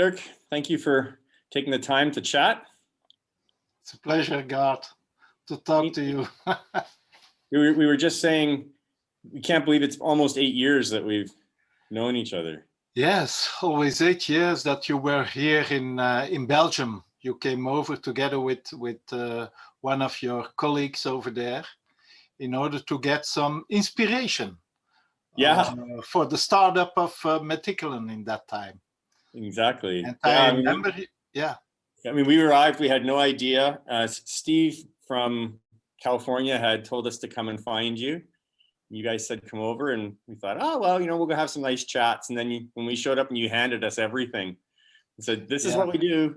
Dirk. Thank you for taking the time to chat. It's a pleasure, Garth, to talk to you. We were just saying, we can't believe it's almost 8 years that we've known each other. Yes, always 8 years that you were here in Belgium. You came over together with one of your colleagues over there in order to get some inspiration. For the startup of Meticulum in that time. Exactly. And I remember, I mean, we arrived, we had no idea. Steve from California had told us to come and find you. You guys said, come over, and we thought, oh, well, we'll go have some nice chats. And then when we showed up and you handed us everything and said, this is what we do,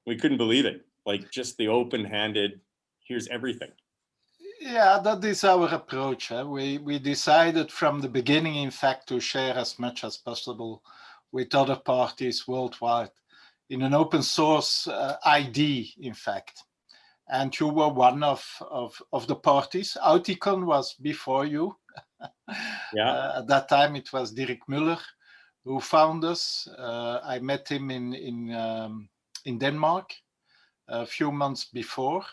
we couldn't believe it. Like, just the open-handed, here's everything. Yeah, that is our approach. We decided from the beginning, in fact, to share as much as possible with other parties worldwide in an open source ID, in fact. And you were one of the parties. AutiTalks was before you. At that time, it was Dirk Muller who found us. I met him in Denmark a few months before.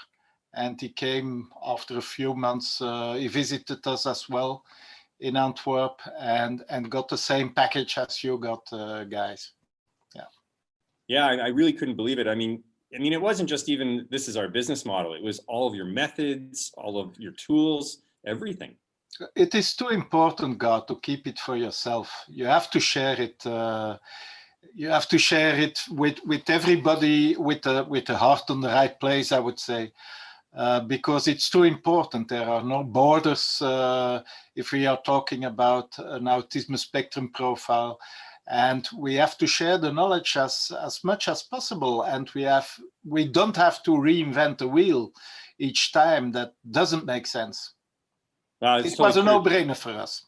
And he came after a few months, he visited us as well in Antwerp and got the same package as you got, guys. Yeah, I really couldn't believe it. I mean, it wasn't just even, this is our business model. It was all of your methods, all of your tools, everything. It is too important, God, to keep it for yourself. You have to share it. You have to share it with everybody with the heart on the right place, I would say. Because it's too important. There are no borders if we are talking about an autism spectrum profile, and we have to share the knowledge as much as possible. And we don't have to reinvent the wheel each time. That doesn't make sense. It was a no-brainer for us.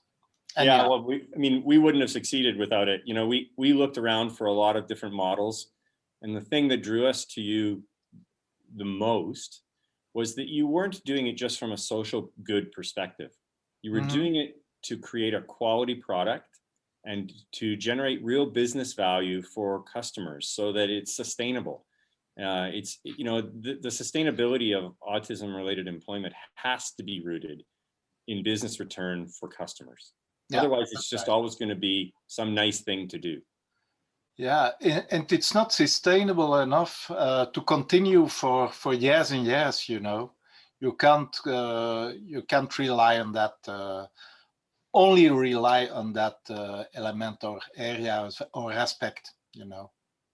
And well, we wouldn't have succeeded without it. We looked around for a lot of different models, and the thing that drew us to you the most was that you weren't doing it just from a social good perspective. You were doing it to create a quality product and to generate real business value for customers so that it's sustainable. The sustainability of autism-related employment has to be rooted in business return for customers. Otherwise, it's just always going to be some nice thing to do. Yeah, and it's not sustainable enough to continue for years and years. You can't rely on that. Only rely on that element or area or aspect.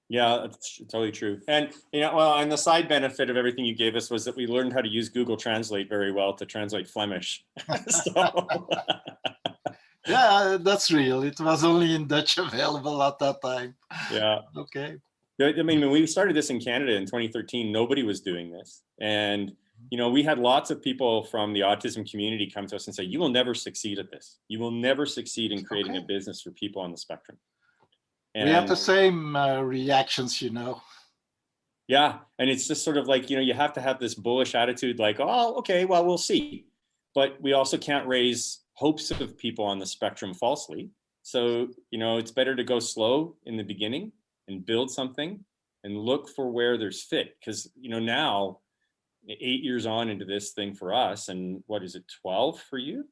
Yeah, that's totally true. And and the side benefit of everything you gave us was that we learned how to use Google Translate very well to translate Flemish. Yeah, that's real. It was only in Dutch available at that time. Yeah. Okay. I mean, when we started this in Canada in 2013, nobody was doing this. And, we had lots of people from the autism community come to us and say, you will never succeed at this. You will never succeed in creating a business for people on the spectrum. And we have the same reactions, Yeah. And it's just sort of like, you have to have this bullish attitude like, oh, okay, well, we'll see. But we also can't raise hopes of people on the spectrum falsely. So, it's better to go slow in the beginning and build something and look for where there's fit. Because, now 8 years on into this thing for us, and what is it, 12 for you?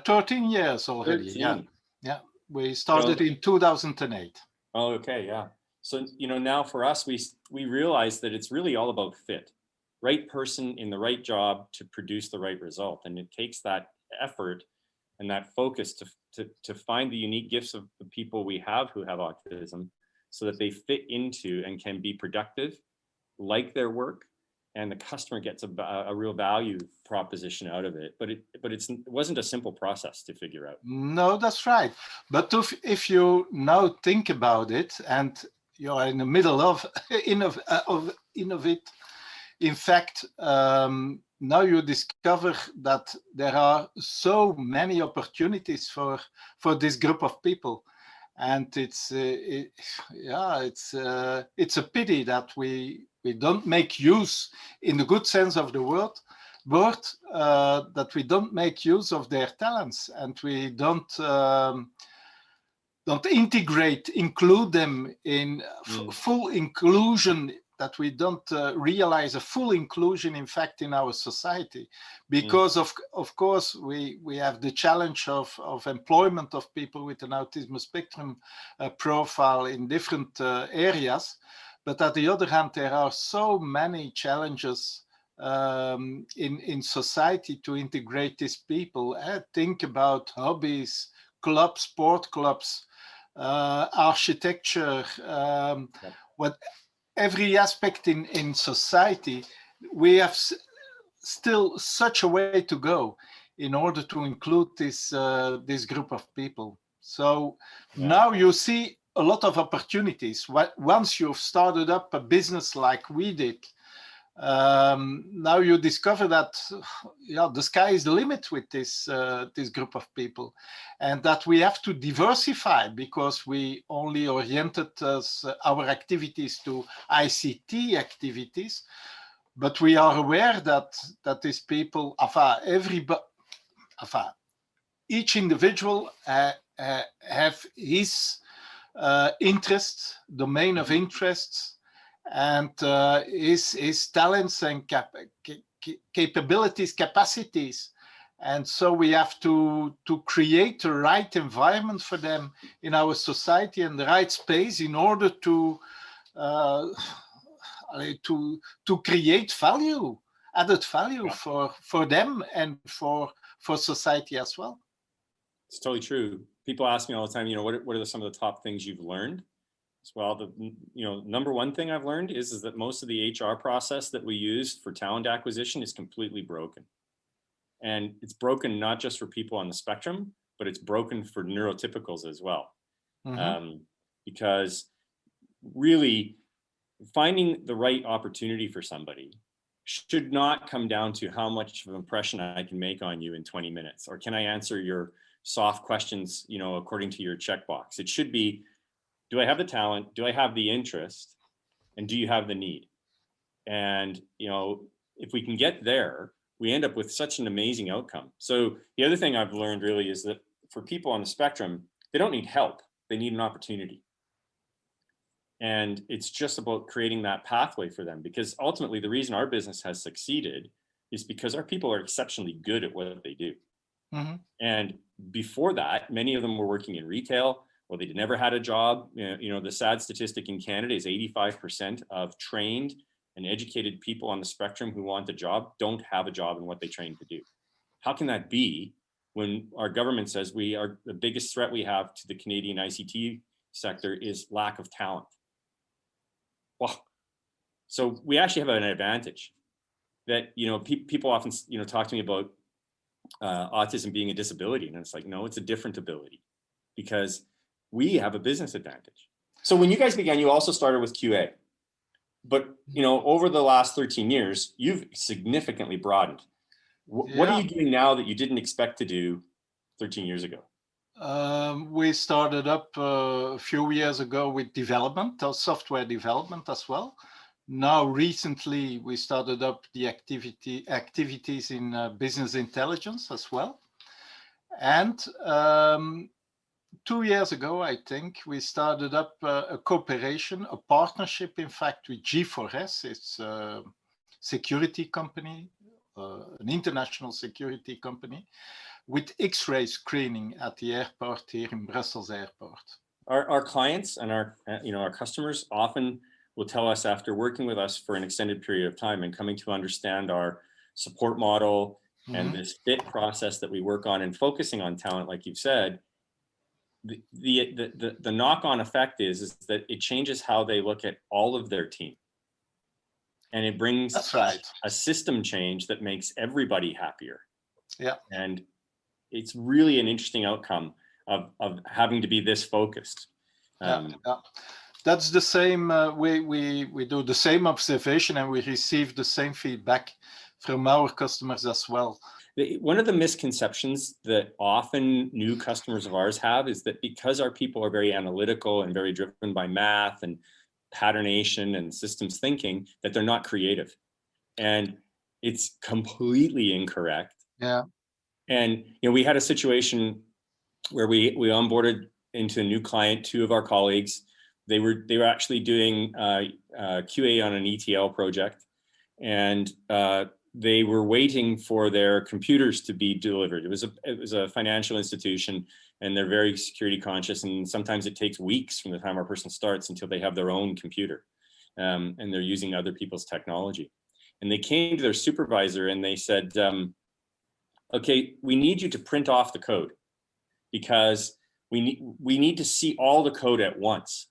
13 years already. 13. Yeah. We started in 2008. Oh, okay. Yeah. So, now for us, we realize that it's really all about fit. Right person in the right job to produce the right result. And it takes that effort and that focus to find the unique gifts of the people we have who have autism so that they fit into and can be productive, like their work, and the customer gets a real value proposition out of it. But it wasn't a simple process to figure out. No, that's right. But if you now think about it, and you're in the middle of innovate, in fact, now you discover that there are so many opportunities for this group of people, and it's a pity that we don't make use, in the good sense of the word, that we don't make use of their talents, and we don't don't integrate, include them in full inclusion, that we don't realize a full inclusion, in fact, in our society, because of course we have the challenge of employment of people with an autism spectrum profile in different areas. But on the other hand, there are so many challenges in society to integrate these people. Think about hobbies, clubs, sport clubs, architecture, what every aspect in society. We have still such a way to go in order to include this group of people. So now you see a lot of opportunities. Once you've started up a business like we did, now you discover that the sky is the limit with this group of people, and that we have to diversify, because we only oriented our activities to ICT activities. But we are aware that these people, each individual have his interests, domain of interests, and his talents and capabilities, capacities. And so we have to create the right environment for them in our society and the right space in order to create value, added value for them and for society as well. It's totally true. People ask me all the time, what are some of the top things you've learned? Well, the number one thing I've learned is that most of the HR process that we use for talent acquisition is completely broken. And it's broken not just for people on the spectrum, but it's broken for neurotypicals as well. Because really finding the right opportunity for somebody should not come down to how much of an impression I can make on you in 20 minutes, or can I answer your soft questions, according to your checkbox. It should be, do I have the talent? Do I have the interest? And do you have the need? And, if we can get there, we end up with such an amazing outcome. So the other thing I've learned really is that for people on the spectrum, they don't need help. They need an opportunity. And it's just about creating that pathway for them, because ultimately the reason our business has succeeded is because our people are exceptionally good at what they do. And before that, many of them were working in retail, or they never had a job. The sad statistic in Canada is 85% of trained and educated people on the spectrum who want a job don't have a job in what they trained to do. How can that be when our government says the biggest threat we have to the Canadian ICT sector is lack of talent? Well, so we actually have an advantage that, people often, talk to me about autism being a disability. And it's like, no, it's a different ability, because we have a business advantage. So when you guys began, you also started with QA, but, over the last 13 years, you've significantly broadened. What are you doing now that you didn't expect to do 13 years ago? We started up a few years ago with development, software development as well. Now, recently, we started up the activities in business intelligence as well. And 2 years ago, I think, we started up a cooperation, a partnership, in fact, with G4S. It's a security company, an international security company, with X-ray screening at the airport here in Brussels Airport. Our clients and our customers often will tell us, after working with us for an extended period of time and coming to understand our support model and this fit process that we work on, and focusing on talent, like you've said, the knock-on effect is that it changes how they look at all of their team. And it brings a system change that makes everybody happier. Yeah. And it's really an interesting outcome of having to be this focused. That's the same. We do the same observation, and we receive the same feedback from our customers as well. One of the misconceptions that often new customers of ours have is that because our people are very analytical and very driven by math and patternation and systems thinking, that they're not creative. And it's completely incorrect. Yeah. And we had a situation where we onboarded into a new client, two of our colleagues. They were actually doing QA on an ETL project, and they were waiting for their computers to be delivered. It was a financial institution, and they're very security conscious, and sometimes it takes weeks from the time our person starts until they have their own computer, and they're using other people's technology. And they came to their supervisor and they said, okay, we need you to print off the code because we need to see all the code at once.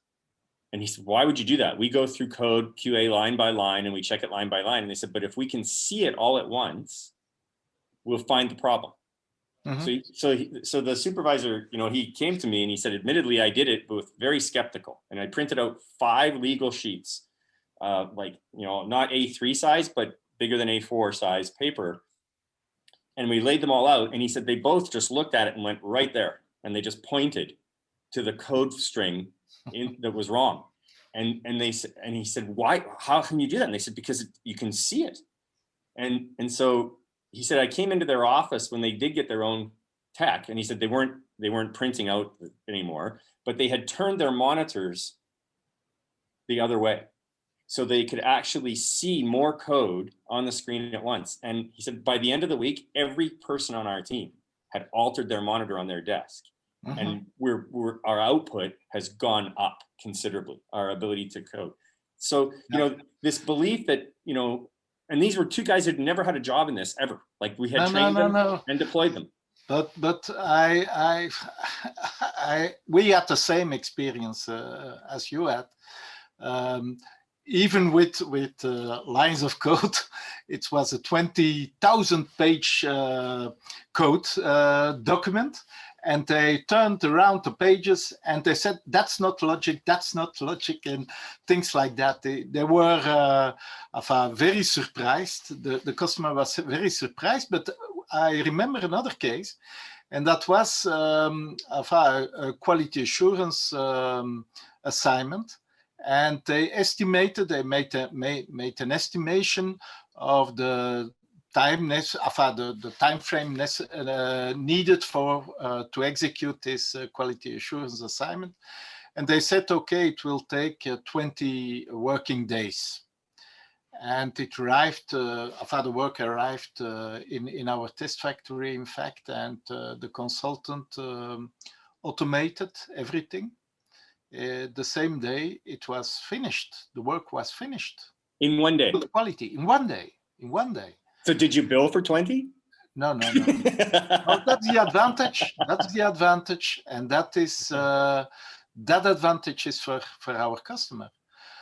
And he said, why would you do that? We go through code QA line by line and we check it line by line. And they said, but if we can see it all at once, we'll find the problem. Mm-hmm. So the supervisor, he came to me and he said, admittedly, I did it, but very skeptical. And I printed out 5 legal sheets, not A3 size, but bigger than A4 size paper. And we laid them all out. And he said, they both just looked at it and went right there. And they just pointed to the code string that was wrong. And he said, why, how can you do that? And they said, because you can see it. And so he said, I came into their office when they did get their own tech. And he said, they weren't printing out anymore, but they had turned their monitors the other way. So they could actually see more code on the screen at once. And he said, by the end of the week, every person on our team had altered their monitor on their desk. Mm-hmm. And our output has gone up considerably, our ability to code. So, this belief that, and these were 2 guys who'd never had a job in this ever. Like we had trained them and deployed them. But we had the same experience as you had. Even with lines of code, it was a 20,000 page code document. And they turned around the pages and they said, that's not logic, and things like that. They were very surprised. The customer was very surprised. But I remember another case, and that was a quality assurance assignment. And they made an estimation of the the time frame needed for to execute this quality assurance assignment, and they said, okay, it will take 20 working days, and it arrived. The work arrived in our test factory, in fact, and the consultant automated everything. The same day it was finished. The work was finished in one day. Good quality in one day. So did you bill for 20? No. Well, that's the advantage. And that is that advantage is for our customer.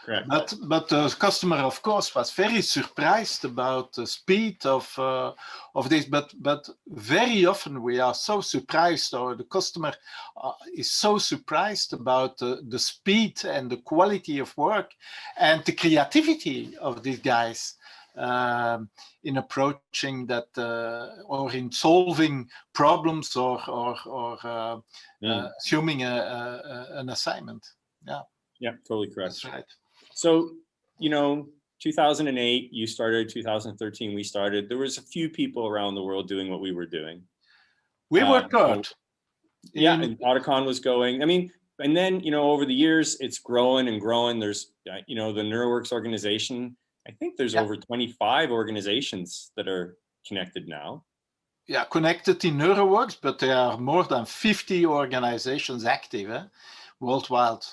Correct. But the customer, of course, was very surprised about the speed of this. But very often we are so surprised, or the customer is so surprised about the speed and the quality of work and the creativity of these guys. In approaching that or in solving problems or assuming an assignment. Yeah, totally correct. That's right. So 2008 you started, 2013 we started. There was a few people around the world doing what we were doing. We were taught. And AutiCon was going. I mean, and then over the years it's growing and growing. There's the NeuroWorks organization. I think there's over 25 organizations that are connected now. Yeah, connected in NeuroWorks, but there are more than 50 organizations active worldwide.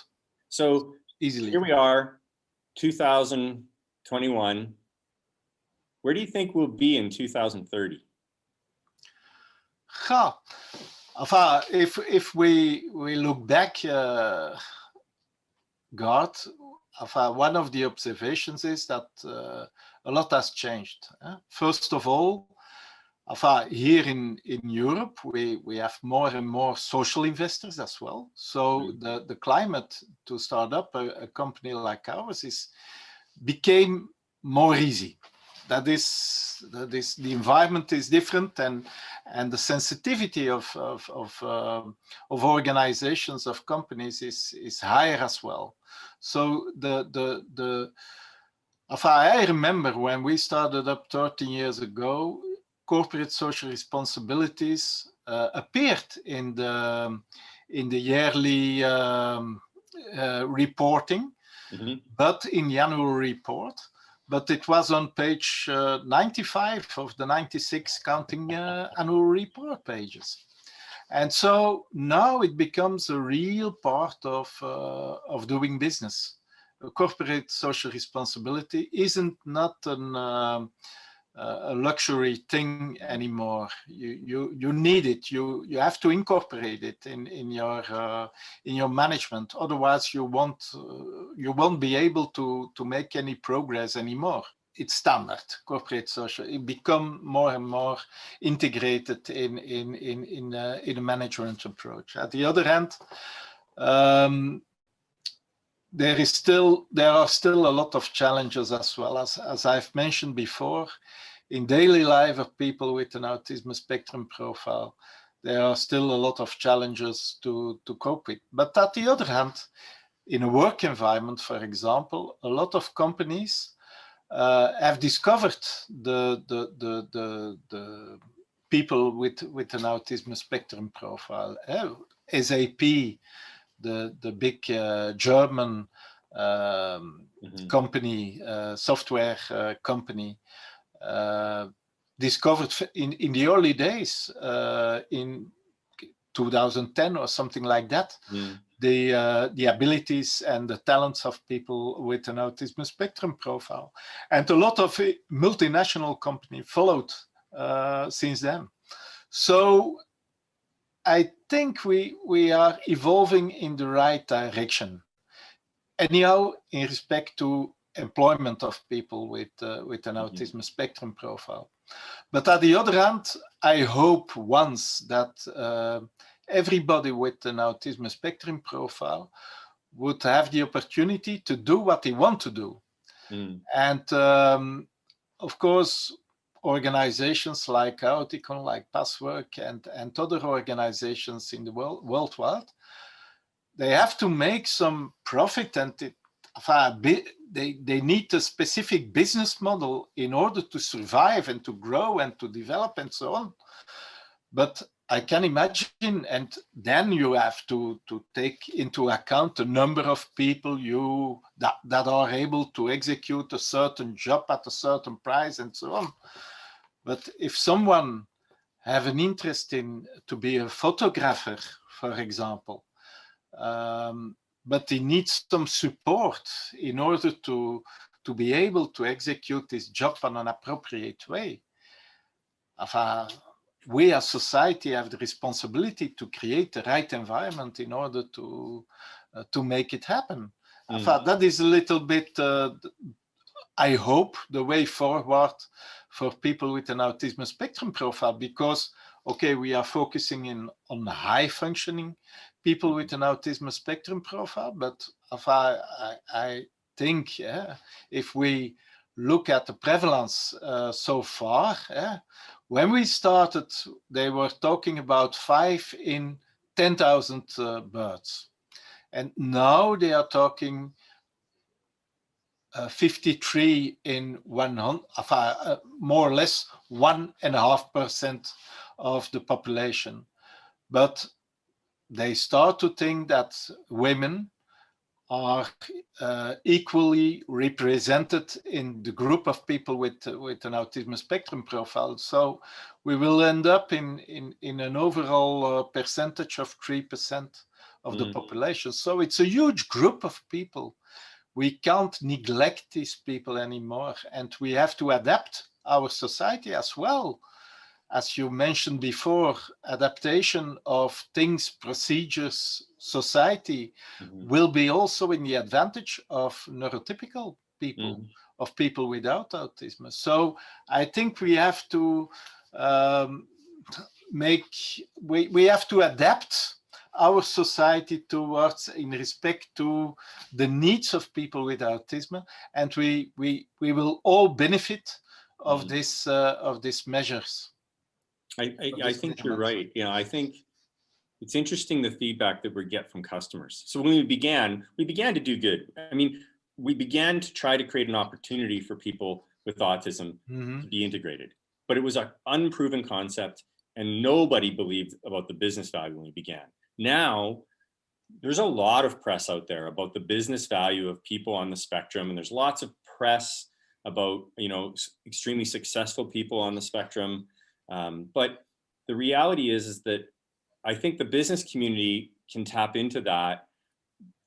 So easily. Here we are, 2021. Where do you think we'll be in 2030? If we look back, Garth, one of the observations is that a lot has changed. First of all, here in Europe, we have more and more social investors as well. So the climate to start up a company like ours became more easy. That is the environment is different, and the sensitivity of organizations, of companies is higher as well. So I remember when we started up 13 years ago, corporate social responsibilities appeared in in the yearly reporting, but in the annual report. But it was on page 95 of the 96 counting annual report pages. And so now it becomes a real part of doing business. Corporate social responsibility isn't not a luxury thing anymore. You need it. You have to incorporate it in your management. Otherwise, you won't be able to make any progress anymore. It's standard. Corporate social, it become more and more integrated in a management approach. At the other hand, there are still a lot of challenges as well. As I've mentioned before, in daily life of people with an autism spectrum profile, there are still a lot of challenges to cope with. But at the other hand, in a work environment, for example, a lot of companies have discovered the people with an autism spectrum profile. SAP, the big German company, software company, discovered in the early days, in 2010 or something like that, the abilities and the talents of people with an autism spectrum profile. And a lot of multinational companies followed since then. So I think we are evolving in the right direction. Anyhow, in respect to employment of people with an autism spectrum profile. But at the other hand, I hope once that everybody with an autism spectrum profile would have the opportunity to do what they want to do. And of course, organizations like AutiTalks, like Passwerk, and other organizations in the worldwide, they have to make some profit, and they need a specific business model in order to survive and to grow and to develop and so on. But I can imagine, and then you have to take into account the number of people that are able to execute a certain job at a certain price and so on. But if someone have an interest in to be a photographer, for example, but he needs some support in order to be able to execute this job in an appropriate way. We as society have the responsibility to create the right environment in order to make it happen. That is a little bit, I hope, the way forward for people with an autism spectrum profile, because, okay, we are focusing on high functioning people with an autism spectrum profile, but I think if we look at the prevalence so far, when we started, they were talking about 5 in 10,000 births. And now they are talking 53 in 100, more or less 1.5% of the population. But they start to think that women are equally represented in the group of people with an autism spectrum profile. So we will end up in an overall percentage of 3% of the population. So it's a huge group of people. We can't neglect these people anymore, and we have to adapt our society as well. As you mentioned before, adaptation of things, procedures, society will be also in the advantage of neurotypical people, of people without autism. So I think we have to we have to adapt our society towards, in respect to the needs of people with autism, and we will all benefit of this of these measures. I think you're right. I think it's interesting, the feedback that we get from customers. So when we began to do good. I mean, we began to try to create an opportunity for people with autism to be integrated, but it was an unproven concept, and nobody believed about the business value when we began. Now there's a lot of press out there about the business value of people on the spectrum, and there's lots of press about, you know, extremely successful people on the spectrum. But the reality is that I think the business community can tap into that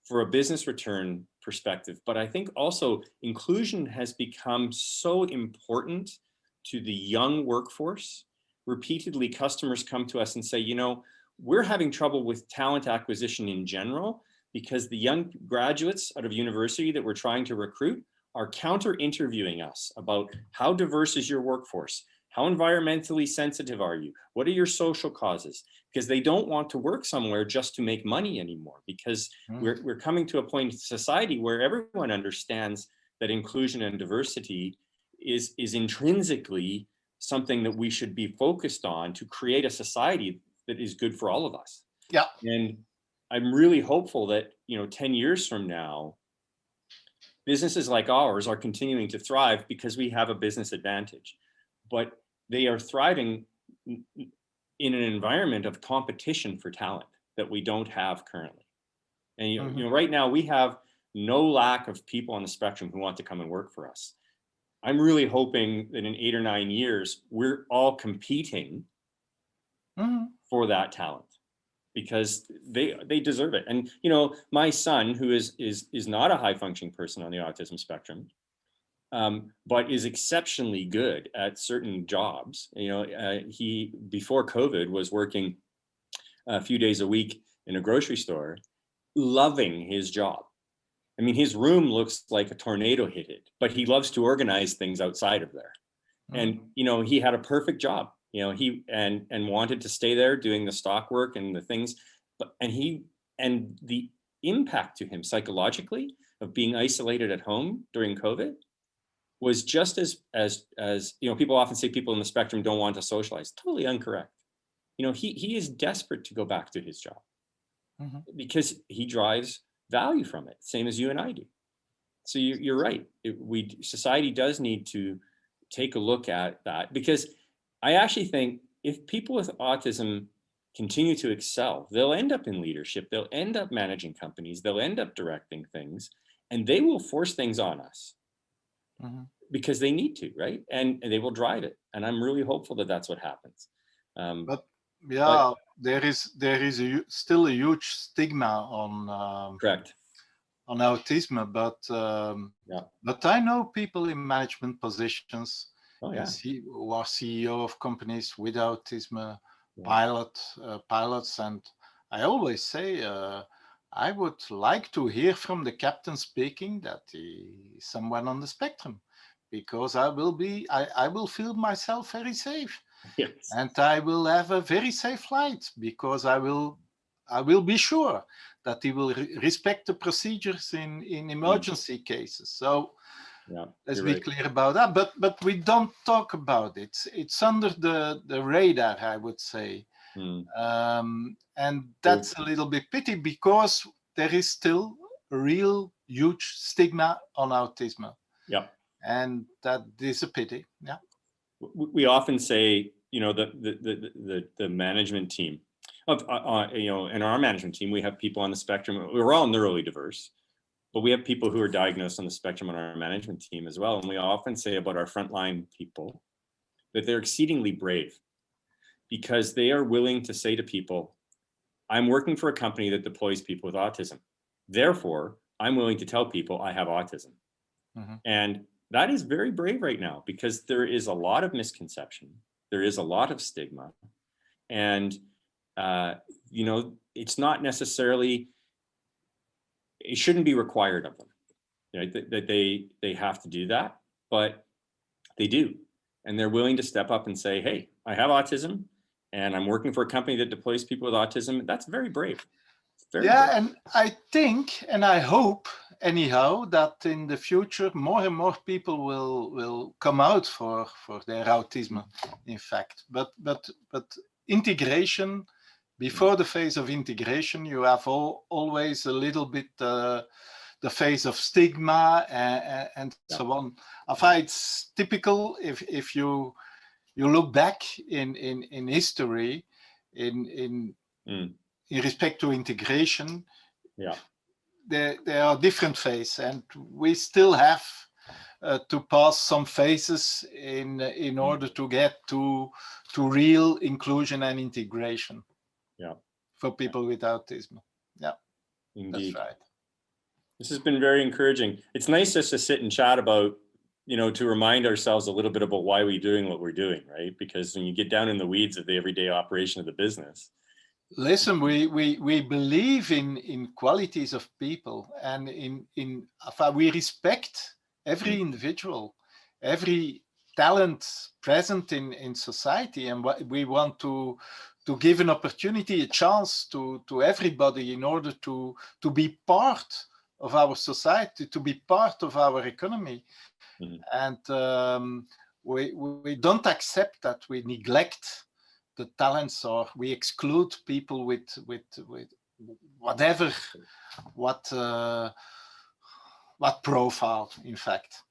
for a business return perspective. But I think also inclusion has become so important to the young workforce. Repeatedly, customers come to us and say, you know, we're having trouble with talent acquisition in general because the young graduates out of university that we're trying to recruit are counter interviewing us about how diverse is your workforce? How environmentally sensitive are you? What are your social causes? Because they don't want to work somewhere just to make money anymore, because we're coming to a point in society where everyone understands that inclusion and diversity is intrinsically something that we should be focused on to create a society that is good for all of us. Yeah. And I'm really hopeful that, you know, 10 years from now, businesses like ours are continuing to thrive because we have a business advantage, but they are thriving in an environment of competition for talent that we don't have currently. And you know, right now we have no lack of people on the spectrum who want to come and work for us. I'm really hoping that in 8 or 9 years, we're all competing for that talent, because they deserve it. And you know, my son, who is not a high functioning person on the autism spectrum, but is exceptionally good at certain jobs. You know, he before COVID was working a few days a week in a grocery store, loving his job. I mean, his room looks like a tornado hit it, but he loves to organize things outside of there. And you know, he had a perfect job. You know, he and wanted to stay there doing the stock work and the things, but and the impact to him psychologically of being isolated at home during COVID was just as you know, people often say people in the spectrum don't want to socialize. Totally incorrect. You know, he is desperate to go back to his job because he drives value from it, same as you and I do. So you're right. Society does need to take a look at that, because I actually think if people with autism continue to excel, they'll end up in leadership, they'll end up managing companies, they'll end up directing things, and they will force things on us because they need to, right? And they will drive it. And I'm really hopeful that that's what happens. But yeah, there is still a huge stigma on correct. On autism, but I know people in management positions who are CEO of companies with autism, pilots, and I always say I would like to hear from the captain speaking that he is someone on the spectrum, because I will feel myself very safe. Yes. And I will have a very safe flight, because I will be sure that he will respect the procedures in emergency cases. So let's be clear about that. But we don't talk about it. It's under the radar, I would say. And that's a little bit pity, because there is still a real huge stigma on autism. Yeah. And that is a pity. Yeah. We often say, you know, the management team of, you know, in our management team, we have people on the spectrum. We're all neurodiverse, but we have people who are diagnosed on the spectrum on our management team as well. And we often say about our frontline people that they're exceedingly brave, because they are willing to say to people, I'm working for a company that deploys people with autism. Therefore, I'm willing to tell people I have autism. And that is very brave right now, because there is a lot of misconception. There is a lot of stigma. And, you know, it's not necessarily, it shouldn't be required of them, right? That they have to do that, but they do. And they're willing to step up and say, hey, I have autism and I'm working for a company that deploys people with autism. That's very brave. Very brave. And I think, and I hope anyhow, that in the future, more and more people will come out for their autism, in fact. But integration, before the phase of integration, you have always a little bit the phase of stigma and so on. It's typical if you look back in history in respect to integration. Yeah. There are different phases, and we still have to pass some phases in order to get to real inclusion and integration. Yeah. For people with autism. Yeah. Indeed. That's right. This has been very encouraging. It's nice just to sit and chat about, to remind ourselves a little bit about why we're doing what we're doing, right? Because when you get down in the weeds of the everyday operation of the business. Listen, we believe in qualities of people, and we respect every individual, every talent present in society, and we want to give an opportunity, a chance to everybody in order to be part of our society, to be part of our economy. And we don't accept that we neglect the talents, or we exclude people with whatever, what profile, in fact.